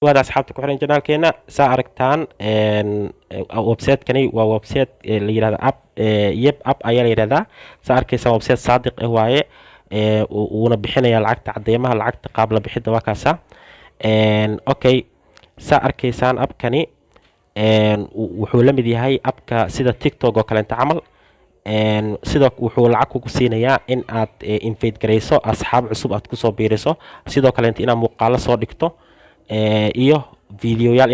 waad asxaabta ku xiran janaalkeena saa aragtaan website-kani waa website la yirahdo app yep app ayaa la yirahdaa saa arkaysa website saadiq ah waaye uuna bixinaya lacagta cadeymaha lacagta qaab la bixida waa kaasa okay saa arkaysaan appkani wuxuu la mid yahay appka sida TikTok oo kale camal sidoo wuxuu lacag kugu siinayaa in aad invite gareyso asxaab cusub aad kusoo biiriso sidoo kale inaad muuqaalo soo dhigto iyo fiidiyoyaal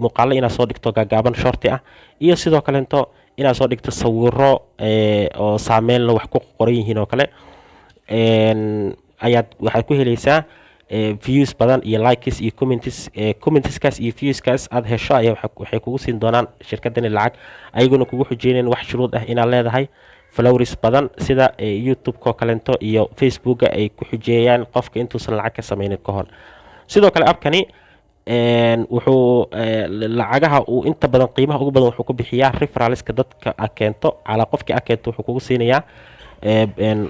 muuqaalo inaad soo dhigto gaagaaban shorti ah iyo sidoo kaleento inaad soo dhigto sawiro oo saameyn la wax ku qoran yihiin oo kale waxaad ku helaysaa views badan iyo likes iyo commenteskaas iyo viewskaas aad hesho ayaa waxay kugu siin doonaan shirkadani lacag ayaguna kugu xujeynayaan wax shuruud ah inaad leedahay followers badan sida youtube-ka kaleento iyo facebooka ay ku xujeeyaan qofka intuusan lacag ka sameynin ka hor sidoo kale appkani wuxuu lacagaha uu inta badan qiimaha ugu badan wuxuu ku bixiyaa referralska dadka aad keento calaa qofkii aad keento wuxuu kugu siinayaa 30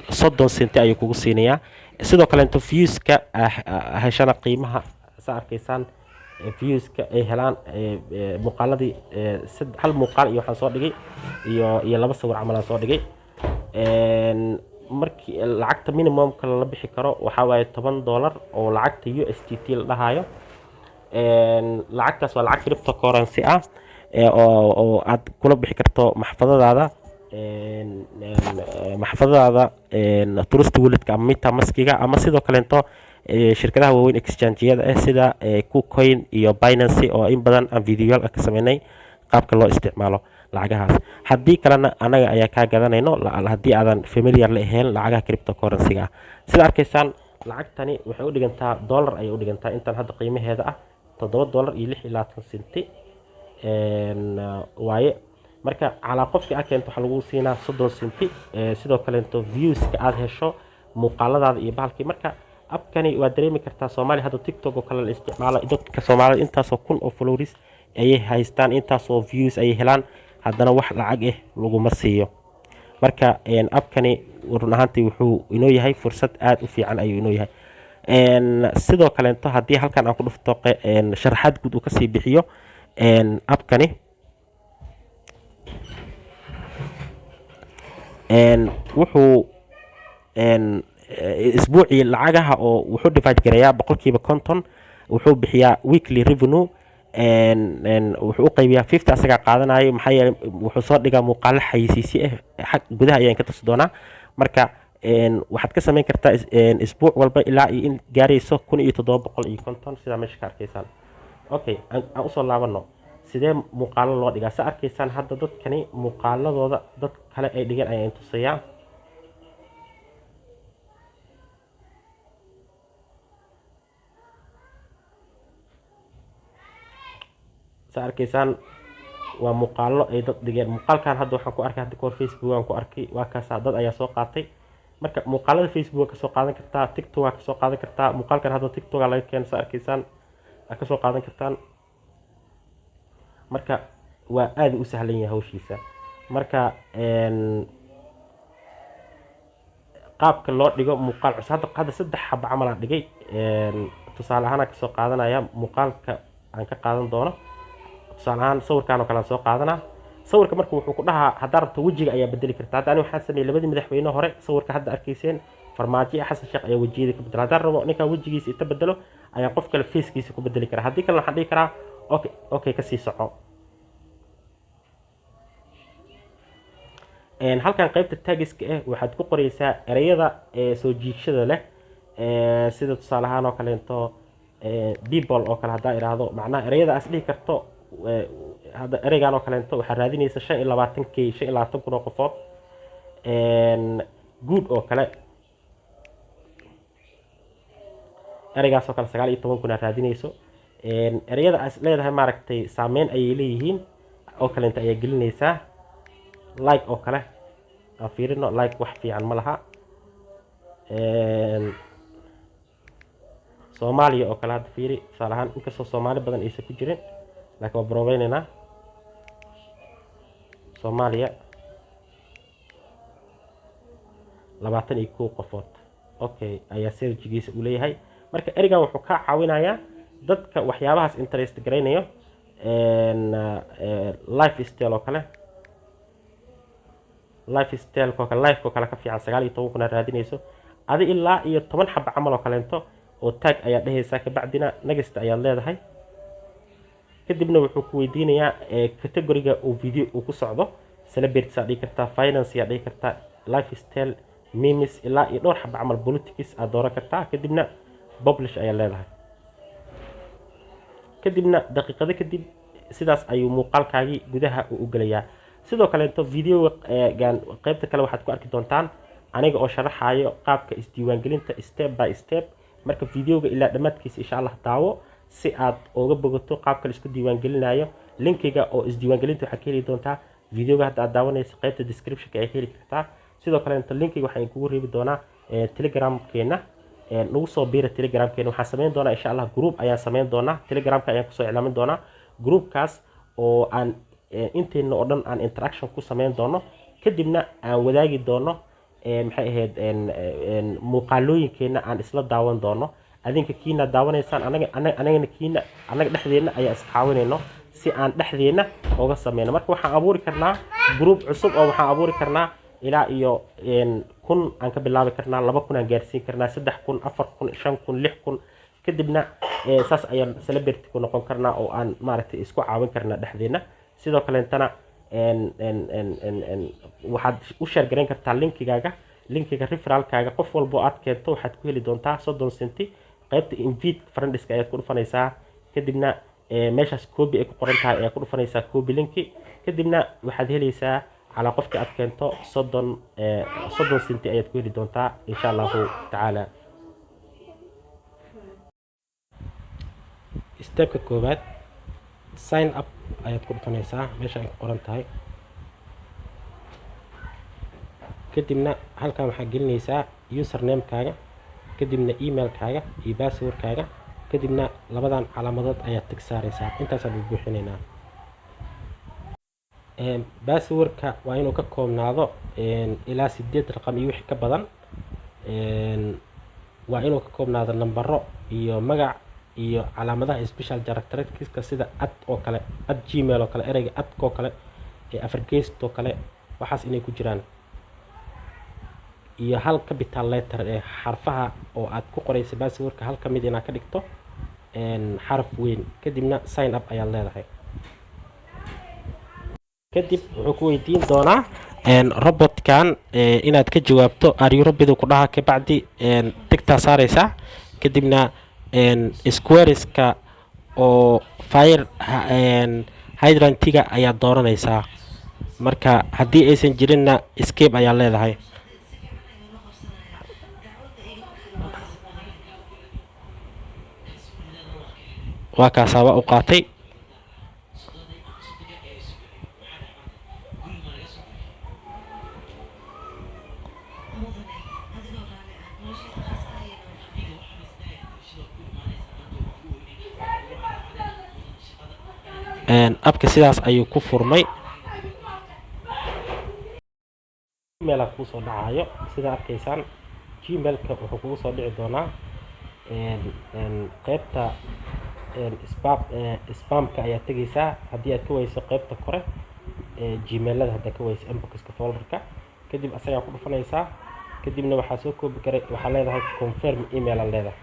senti ayuu kugu siinayaa sidoo kale viewska heshana qiimaha saa arkaysaan viewska ay helaan muuqaaladii hal muuqaal iyo waxaan soo dhigay iyo laba sawir camal aan soo dhigay markii lacagta minimumka la bixi karo waxa waaye $10 oo lacagta USDT la dhahayo lacagtaas waa lacag cryptocurrency ah oo aad kula bixi karto maxfadadaada trust wallet-ka ama metamask-ga ama sidoo kaleento shirkadaha waaweyn exchange-yada sida KuCoin iyo Binance oo in badan aan fiidiyoyaal ka sameynay qaabka loo isticmaalo lacagahaas haddii kalena anaga ayaa kaa gadanayno haddii aadan familiar la ahayn lacagaha cryptocurrency-ga sida arkaysaan lacagtani waxay u dhigantaa dollar ayay u dhigantaa intan hadda qiimaheeda ah $7.26 waaye marka calaa qofkii aad keento waxaa lagu siinaa 30 senti sidoo kaleento viewska aad hesho muuqaaladaada iyo bahalkii marka appkani waa dareemi kartaa Soomaali hadda TikTok oo kale la isticmaalo dadka Soomaalida intaasoo kun oo followers ayay haystaan intaasoo views ay helaan haddana wax lacag ah laguma siiyo marka appkani run ahaantii wuxuu inoo yahay fursad aad u fiican ayuu inoo yahay sidoo kaleento haddii halkan aan ku dhufto sharaxaad guud uu kasii bixiyo appkani wuxuu isbuucii lacagaha oo wuxuu divide gareeyaa boqolkiiba 50 wuxuu bixiyaa weekly revenue wuxuu u qaybiyaa 50 asaga qaadanayo maxaa yeelay wuxuu soo dhigaa muuqaalo xayisiisi ah xaq gudaha ayaan ka tusi doonaa marka waxaad ka sameyn kartaa isbuuc walba ilaa in gaarayso 1750 sida meesha ka arkaysaan okay aan usoo laabano sidee muuqaalo loo dhigaa sa arkaysaan hadda dadkani muuqaaladooda dad kale ay dhigan ayaan tusayaa sa arkaysaan waa muuqaalo ay dad dhigeen muuqaalkan hadda waxaan ku arkay hadda koor Facebook aan ku arkay waa kaas dad ayaa soo qaatay marka muuqaalada Facebook ka soo qaadan kartaa TikTok ka soo qaadan kartaa muuqaalkan hadda TikTok laga keenay sa arkaysaan ka soo qaadan kartaan marka waa aad u sahlan yahay hawshiisa marka qaabka loo dhigo muuqaal cusub hadda 3 xabo camal aan dhigay tusaale ahaan ka soo qaadanaya muuqaalka aan ka qaadan doono tusaale ahaan sawirkan oo kale soo qaadanaa sawirka markuu wuxuu ku dhahaa haddaad rabto wajiga ayaa bedeli kartaa hadda aniga waxaan sameeyay labadii madaxweyne hore sawirka hadda arkayseen farmaajo xasan sheekh ayaa wajiyada ka bedela haddaan rabo ninka wajigiisa inta bedelo ayaa qof kale facekiisa ku bedeli karaa haddii kale waxaan dhihi karaa okay ka sii soco halkan qaybta tagiska waxaad ku qoraysaa ereyada soo jiidashada leh sida tusaale ahaan oo kaleento people oo kale haddaan iraahdo macnaha ereyada aad dhihi karto hadda ereygan oo kaleento waxaa raadinaysa 25 kun oo qofood good oo kale ereygaas oo kale 19 kun aad raadinayso ereyada aad leedahay maaragtay saameyn ayay leeyihiin oo kaleento ayaa gelinaysaa like oo kale aan fiirino like wax fiican ma laha Soomaaliya oo kale hadda fiiri tusaale ahaan inkastoo Soomaali badan aysan ku jirin laakiin waa proveynayna Soomaaliya 21 qofood okay ayaa searchigiisa u leeyahay marka erigan wuxuu ka caawinayaa dadka waxyaabahaas interest garaynayo lifestyle oo kale lifestyle ko kale life ko kale ka fiican 19 kuna raadinayso adi ilaa iyo 10 xab camal oo kaleento oo tag ayaa dhehaysaa ka bacdina next ayaa leedahay kadibna wuxuu ku weydiinayaa category-ga uu video uu ku socdo celebrities aad dhigi kartaa finance aad dhigi kartaa lifestyle memes ilaa iyo dhowr xab camal politics aad dooran kartaa kadibna publish ayaa leedahay kadibna daqiiqado kadib sidaas ayuu muuqaalkaagii gudaha u galayaa sidoo kale inta video qaybta kale waxaad ku arki doontaan aniga oo sharaxayo qaabka isdiiwaangelinta step by step marka videoga ilaa dhamaadkiisa insha Allah daawo si aad uga bogato qaabka la isku diiwaangelinayo linkiga oo isdiiwaangelinta waxaad ka heli doontaa videoga hadda aad daawanayso qaybta description-ka ay heli kartaa sidoo kale inta linkiga waxaan kugu reebi doonaa telegram-keena nagu soo biira telegram-keena waxaan sameyn doonaa insha Allah group ayaan sameyn doonaa telegram-ka ayaan kusoo iclaamin doonaa groupkaas oo aan inteena oo dhan aan interaction ku sameyn doono kadibna aan wadaagi doono maxay ahayd muuqaalooyinkeena aan isla daawan doono adinka kiina daawanaysaan anagana kiina anaga dhexdeena ayaa isxaawinayno si aan dhexdeena uga sameeyno marka waxaan abuuri karnaa group cusub oo waxaan abuuri karnaa ilaa iyo 1000 aan ka bilaabi karnaa 2000 aan gaarsiin karnaa 3000 4000 5000 6000 kadibna saas ayaan celebrity ku noqon karnaa oo aan maaragtay isku caawin karnaa dhexdeena sidoo kale intana waxaad u share gareyn kartaa linkiga referralkaaga qof walba aad keento waxaad ku heli doontaa 30 senti qaybta invite friendska ayaad ku dhufanaysaa kadibna meeshaas copy ay ku qoran tahay ayaad ku dhufanaysaa copy linki kadibna waxaad helaysaa على قفك أتكنتو صدن سنتي أيات كويري دونتا إن شاء الله تعالى ستيب كوبات sign up أيات كويري فنيسا ماشا قرنتهاي كدبنا هل كان حقل نيسا يوزر نيم كاغا كدبنا ايميل كاغا اي باسورد كاغا كدبنا لبدان علامات أيات تكساريسا انتا سابق بوحينينا باسورك waa inuu ka koobnaado ilaa 8 raqam iyo wixii ka badan waa inuu ka koobnaado nambaro iyo magac iyo calaamadaha special characteristics sida oo kale gmail oo kale ereyga oo kale afar-geest oo kale waxaas inay ku jiraan iyo hal capital letter xarfaha oo aad ku qorayso baasaboorka hal kamid inaad ka dhigto xarf weyn kadibna sign up ayaa leedahay kadib wuxuu ku weydiin doonaa robotkan inaad ka jawaabto arirobidu ku dhaha ka bacdi tigta saaraysa kadibna squareska oo fire hydrantiga ayaa dooranaysaa marka haddii aysan jirinna escape ayaa leedahay waa kaasaaba u qaatay abka sidaas ayuu ku furmay email ku soo dhacayo sida arkaysaan gmail-ka wuxuu kugu soo dhici doonaa qaybta spam-ka ayaa tagaysaa haddii aad ka weyso qaybta kore gmail-ada hadda ka weyso inbox-ka folder-ka kadib asagaa ku dhufanaysaa kadibna waxaa soo koobi karay waxaa leedahay confirm email aan leedahay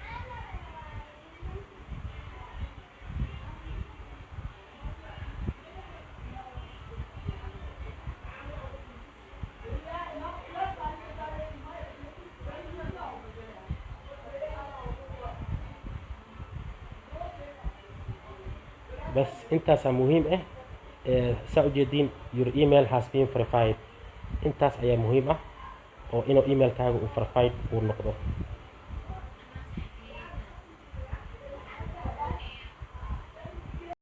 بس انتاس مهم سأجدين your email has been verified انتاس ايا مهمة او انو ايميل كاغو verified ونقضه